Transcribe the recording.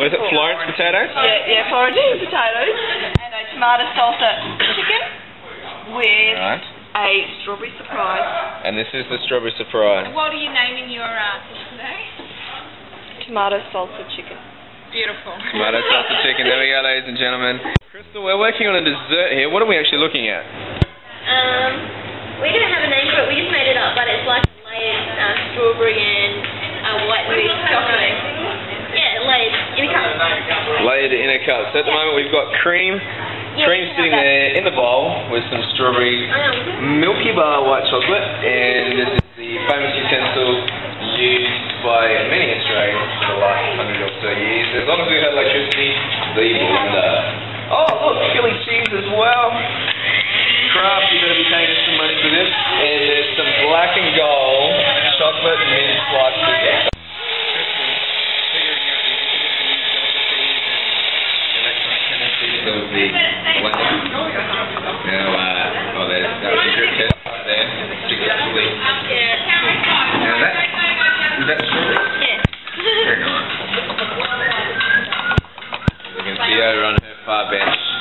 What is it, Florence potatoes? Yeah, Florentine potatoes. And a tomato salsa chicken with a strawberry surprise. And this is the strawberry surprise. What are you naming your dish today? Tomato salsa chicken. Beautiful. Tomato salsa chicken. There we go, ladies and gentlemen. Crystal, we're working on a dessert here. What are we actually looking at? We don't have a name for it, we just made it up, but it's like layered strawberry and white mousse chocolate. Yeah, layered in a cup. Layered in a cup. So at the moment we've got cream. Cream sitting there in the bowl with some strawberry Milky Bar white chocolate, and this is the famous utensil used by many Australians for the last 100 or so years. As long as we've had electricity, the blender. Oh look, Philly cheese as well. Kraft, you're going to be paying us some money for this. And there's some black and gold chocolate mint slices. Of the blender. Now, that was a drip test right there. Successfully. Now is that strawberry? Yeah. Very nice. As you can see over on her far bench.